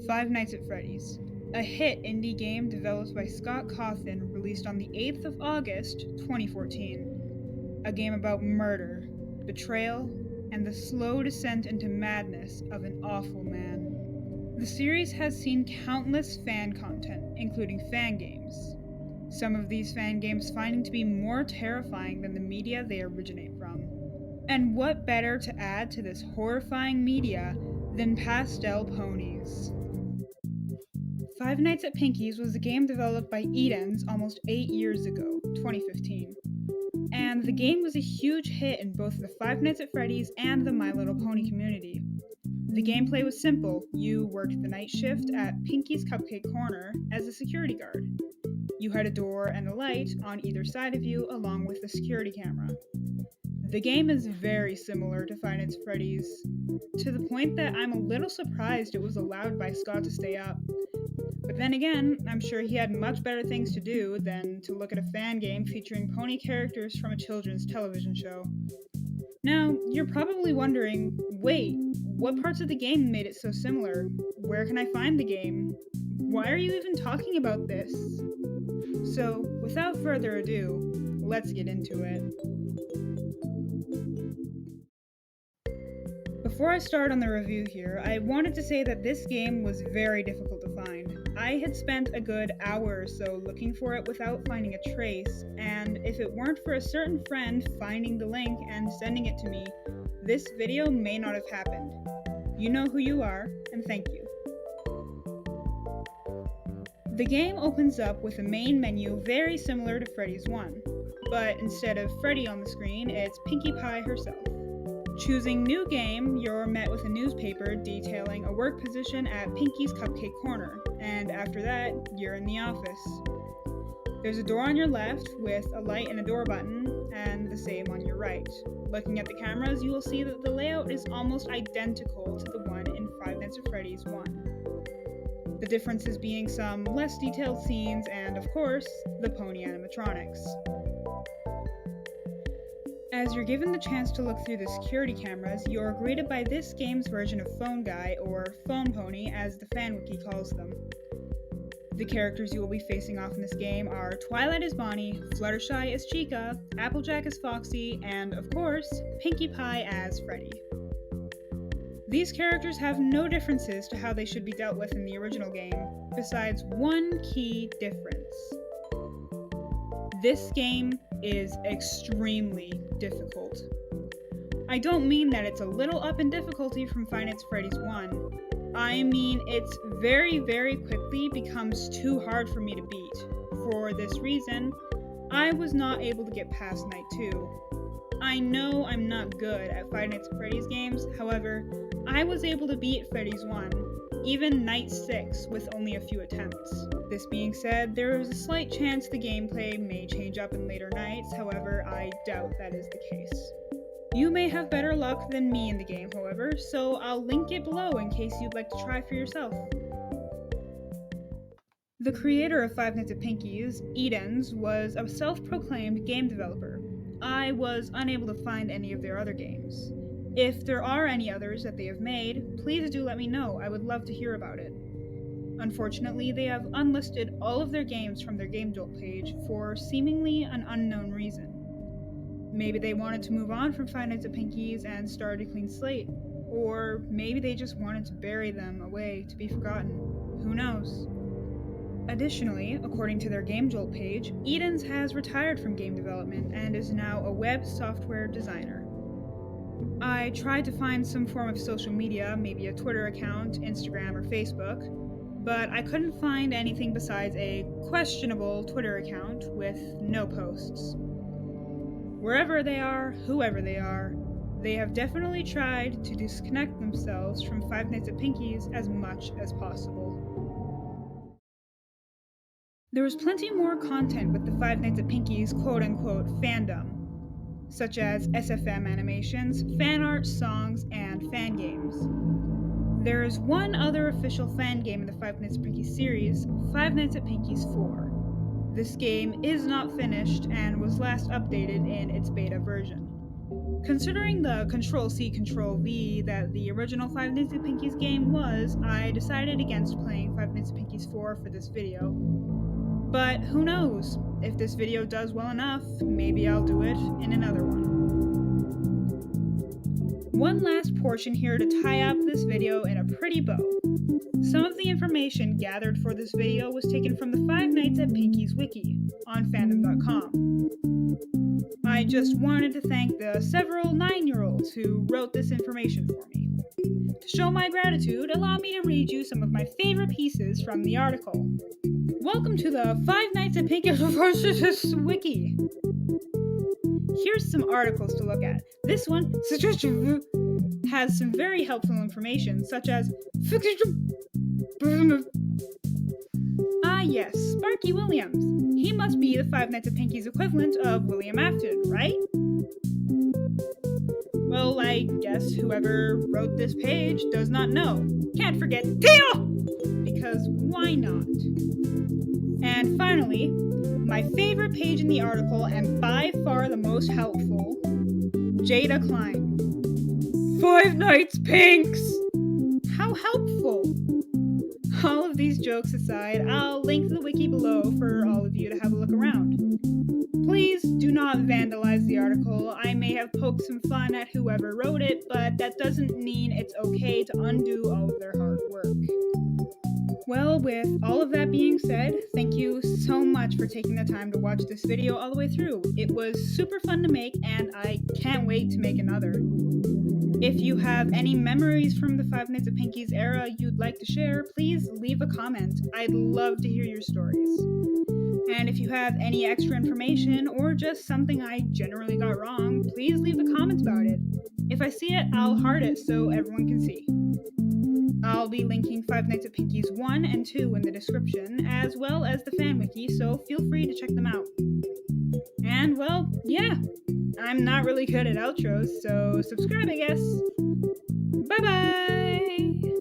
Five Nights at Freddy's, a hit indie game developed by Scott Cawthon, released on the 8th of August, 2014. A game about murder, betrayal, and the slow descent into madness of an awful man. The series has seen countless fan content, including fan games. Some of these fan games finding to be more terrifying than the media they originate from. And what better to add to this horrifying media than pastel ponies? Five Nights at Pinkie's was a game developed by Edens almost 8 years ago, 2015. And the game was a huge hit in both the Five Nights at Freddy's and the My Little Pony community. The gameplay was simple. You worked the night shift at Pinkie's Cupcake Corner as a security guard. You had a door and a light on either side of you, along with a security camera. The game is very similar to Five Nights at Freddy's, to the point that I'm a little surprised it was allowed by Scott to stay up. But then again, I'm sure he had much better things to do than to look at a fan game featuring pony characters from a children's television show. Now, you're probably wondering, wait, what parts of the game made it so similar? Where can I find the game? Why are you even talking about this? So, without further ado, let's get into it. Before I start on the review here, I wanted to say that this game was very difficult to find. I had spent a good hour or so looking for it without finding a trace, and if it weren't for a certain friend finding the link and sending it to me, this video may not have happened. You know who you are, and thank you. The game opens up with a main menu very similar to Freddy's 1, but instead of Freddy on the screen, it's Pinkie Pie herself. Choosing New Game, you're met with a newspaper detailing a work position at Pinkie's Cupcake Corner, and after that, you're in the office. There's a door on your left with a light and a door button, and the same on your right. Looking at the cameras, you will see that the layout is almost identical to the one in Five Nights at Freddy's 1. The differences being some less detailed scenes and, of course, the pony animatronics. As you're given the chance to look through the security cameras, you're greeted by this game's version of Phone Guy, or Phone Pony as the fan wiki calls them. The characters you will be facing off in this game are Twilight as Bonnie, Fluttershy as Chica, Applejack as Foxy, and of course, Pinkie Pie as Freddy. These characters have no differences to how they should be dealt with in the original game, besides one key difference. This game is extremely difficult. I don't mean that it's a little up in difficulty from Five Nights at Freddy's 1. I mean it's very quickly becomes too hard for me to beat. For this reason, I was not able to get past Night 2. I know I'm not good at Five Nights at Freddy's games, however, I was able to beat Freddy's 1, even Night 6 with only a few attempts. This being said, there is a slight chance the gameplay may change up in later nights, however, I doubt that is the case. You may have better luck than me in the game, however, so I'll link it below in case you'd like to try for yourself. The creator of Five Nights at Pinkie's, Edens, was a self-proclaimed game developer. I was unable to find any of their other games. If there are any others that they have made, please do let me know. I would love to hear about it. Unfortunately, they have unlisted all of their games from their Game Jolt page for seemingly an unknown reason. Maybe they wanted to move on from Five Nights at Pinkie's and start a clean slate, or maybe they just wanted to bury them away to be forgotten. Who knows? Additionally, according to their Game Jolt page, Edens has retired from game development and is now a web software designer. I tried to find some form of social media, maybe a Twitter account, Instagram, or Facebook, but I couldn't find anything besides a questionable Twitter account with no posts. Wherever they are, whoever they have definitely tried to disconnect themselves from Five Nights at Pinkie's as much as possible. There was plenty more content with the Five Nights at Pinkie's quote-unquote fandom, such as SFM animations, fan art, songs, and fan games. There is one other official fan game in the Five Nights at Pinkie's series, Five Nights at Pinkie's 4. This game is not finished and was last updated in its beta version. Considering the Control-C, Control-V that the original Five Nights at Pinkies game was, I decided against playing Five Nights at Pinkies 4 for this video. But who knows? If this video does well enough, maybe I'll do it in another one. One last portion here to tie up this video in a pretty bow. Some of the information gathered for this video was taken from the Five Nights at Pinkies wiki on fandom.com. I just wanted to thank the several 9-year-olds who wrote this information for me. To show my gratitude, allow me to read you some of my favorite pieces from the article. Welcome to the Five Nights at Pinkies wiki. Here's some articles to look at. This one has some very helpful information, such as yes, Sparky Williams. He must be the Five Nights at Pinkies equivalent of William Afton, right? Well, I guess whoever wrote this page does not know. Can't forget Teal! Because why not? And finally, my favorite page in the article, and by far the most helpful, Jada Klein. Five Nights Pinks! How helpful! All of these jokes aside, I'll link the wiki below for all of you to have a look around. Please do not vandalize the article. I may have poked some fun at whoever wrote it, but that doesn't mean it's okay to undo all of their hard work. Well, with all of that being said, thank you so much for taking the time to watch this video all the way through. It was super fun to make, and I can't wait to make another. If you have any memories from the Five Nights at Pinkies era you'd like to share, please leave a comment. I'd love to hear your stories. And if you have any extra information or just something I generally got wrong, please leave a comment about it. If I see it, I'll heart it so everyone can see. I'll be linking Five Nights at Pinkies 1 and 2 in the description, as well as the fan wiki, so feel free to check them out. And, well, yeah, I'm not really good at outros, so subscribe, I guess. Bye-bye!